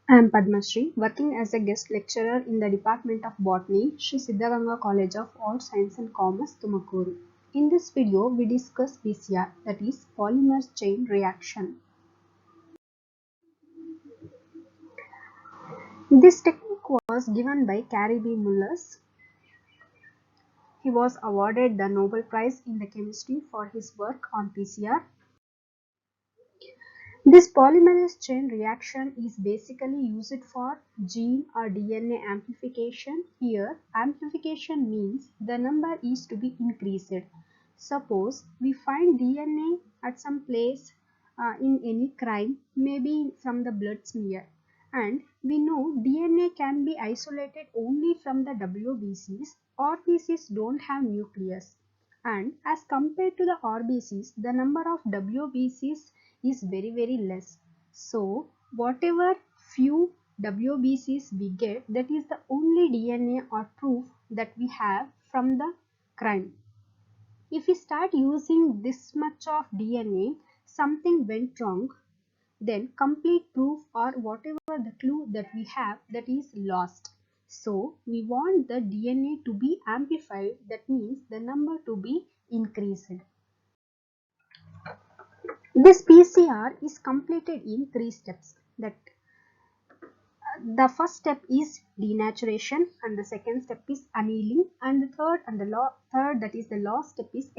I am Padma Shri, working as a guest lecturer in the Department of Botany, Sri Siddhaganga College of Arts, Science and Commerce, Tumakuru. In this video, we discuss PCR, that is polymer chain reaction. This technique was given by Carey B. Mullers. He was awarded the Nobel Prize in the chemistry for his work on PCR. This polymerase chain reaction is basically used for gene or DNA amplification. Here, amplification means the number is to be increased. Suppose we find DNA at some place in any crime, maybe from the blood smear, and we know DNA can be isolated only from the WBCs. RBCs don't have nucleus, and as compared to the RBCs, the number of WBCs is very less. So whatever few WBCs we get, that is the only DNA or proof that we have from the crime. If we start using this much of DNA, something went wrong, then complete proof or whatever the clue that we have, that is lost. So we want the DNA to be amplified, that means the number to be increased. This PCR is completed in 3 steps. That the first step is denaturation, and the second step is annealing, and the third, that is the last step, is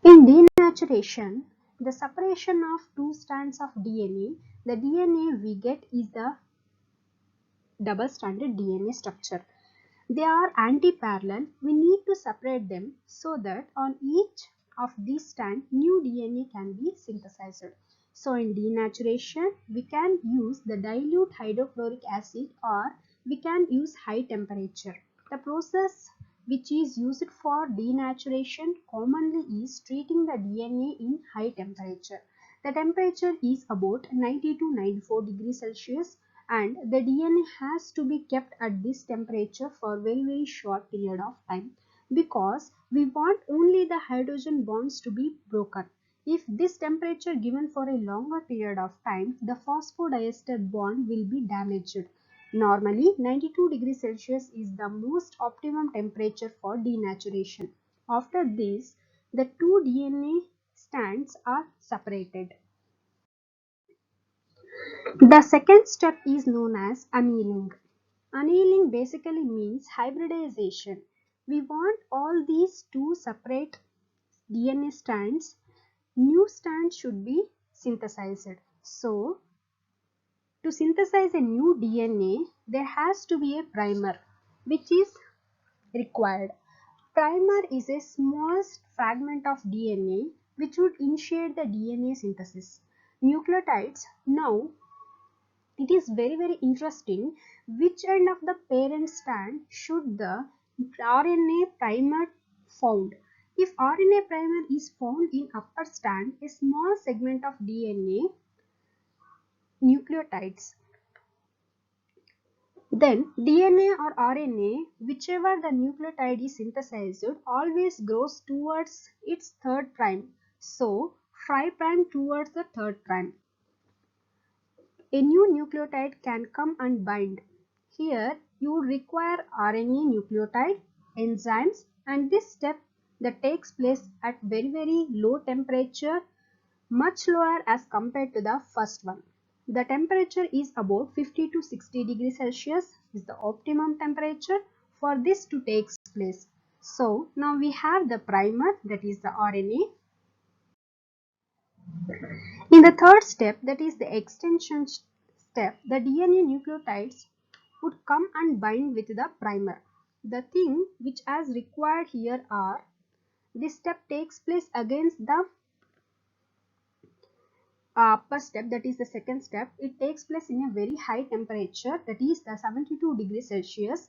in denaturation. The separation of two strands of DNA. The DNA we get is the double-stranded DNA structure. They are anti-parallel. We need to separate them so that on each of these strands new DNA can be synthesized. So in denaturation, we can use the dilute hydrochloric acid, or we can use high temperature. The process which is used for denaturation commonly is treating the DNA in high temperature. The temperature is about 90 to 94 degrees Celsius, and the DNA has to be kept at this temperature for very short period of time, because we want only the hydrogen bonds to be broken. If this temperature given for a longer period of time, the phosphodiester bond will be damaged. Normally 92 degrees Celsius is the most optimum temperature for denaturation. After this, the two DNA strands are separated. The second step is known as annealing. Annealing basically means hybridization. We want all these two separate DNA strands. New strands should be synthesized. So, to synthesize a new DNA, there has to be a primer, which is required. Primer is a small fragment of DNA which would initiate the DNA synthesis. Nucleotides. Now, it is very interesting which end of the parent strand should the RNA primer found. If RNA primer is found in upper strand, a small segment of DNA nucleotides, then DNA or RNA, whichever the nucleotide is synthesized, always grows towards its third prime. So 5 prime towards the third prime. A new nucleotide can come and bind. Here you would require RNA nucleotide, enzymes, and this step that takes place at very low temperature, much lower as compared to the first one. The temperature is about 50 to 60 degrees Celsius is the optimum temperature for this to take place. So now we have the primer, that is the RNA. In the third step, that is the extension step, the DNA nucleotides would come and bind with the primer. The thing which is required here are, this step takes place against the upper step, that is the second step. It takes place in a very high temperature, that is the 72 degrees Celsius,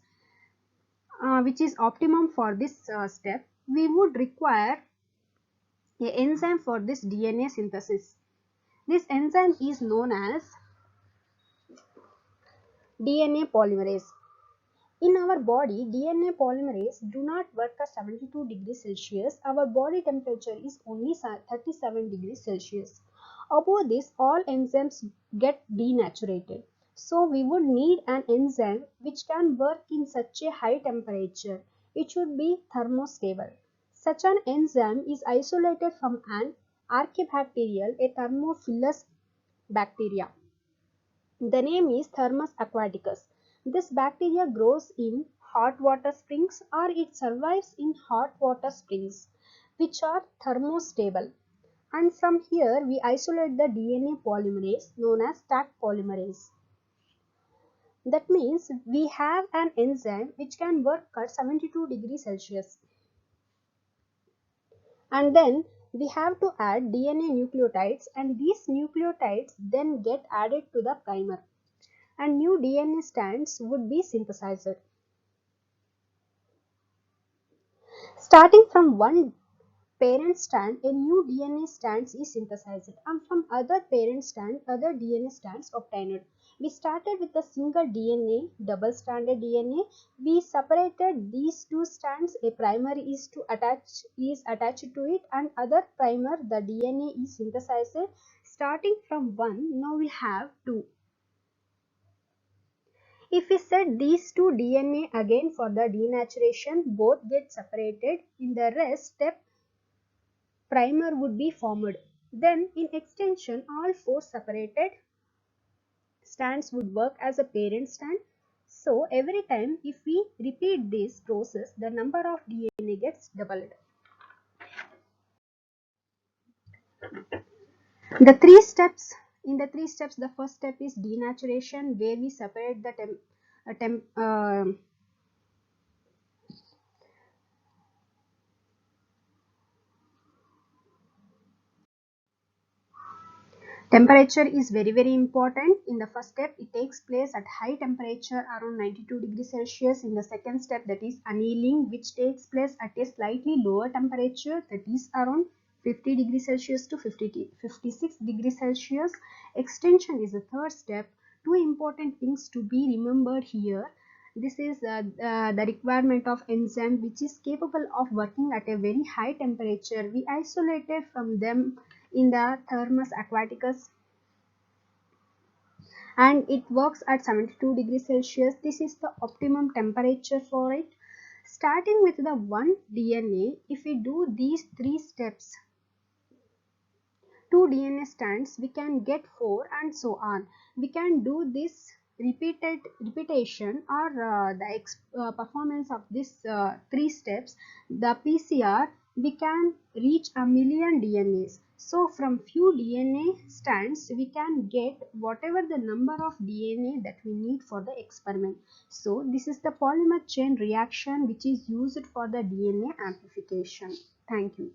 which is optimum for this step. We would require an enzyme for this DNA synthesis. This enzyme is known as DNA polymerase. In our body, DNA polymerase do not work at 72 degrees Celsius. Our body temperature is only 37 degrees Celsius. Above this, all enzymes get denatured. So we would need an enzyme which can work in such a high temperature. It should be thermostable. Such an enzyme is isolated from an archaebacterial, a thermophilus bacteria. The name is Thermus aquaticus. This bacteria grows in hot water springs or it survives in hot water springs which are thermostable. And from here we isolate the DNA polymerase known as Taq polymerase. That means we have an enzyme which can work at 72 degrees Celsius. And then we have to add DNA nucleotides, and these nucleotides then get added to the primer and new DNA strands would be synthesized. Starting from one parent strand, a new DNA strands is synthesized, and from other parent strand, other DNA strands obtained. We started with a single DNA, double-stranded DNA. We separated these two strands. A primer is attached to it, and other primer, the DNA is synthesized. Starting from one, now we have two. If we set these two DNA again for the denaturation, both get separated. In the rest step, primer would be formed. Then in extension, all four separated strands would work as a parent strand. So every time if we repeat this process, the number of DNA gets doubled. The three steps, in the three steps, the first step is denaturation, where we separate the temperature is very important. In the first step, it takes place at high temperature around 92 degrees Celsius. In the second step, that is annealing, which takes place at a slightly lower temperature, that is around 50 degrees Celsius to 56 degrees Celsius. Extension is the third step. Two important things to be remembered here. This is the requirement of enzyme which is capable of working at a very high temperature. We isolated from them in the Thermus aquaticus, and it works at 72 degrees Celsius. This is the optimum temperature for it. Starting with the one DNA, if we do these three steps, two DNA strands, we can get 4 and so on. We can do this repetition or the performance of this three steps, the PCR, we can reach a million DNAs. So from few DNA strands, we can get whatever the number of DNA that we need for the experiment. So this is the polymer chain reaction which is used for the DNA amplification. Thank you.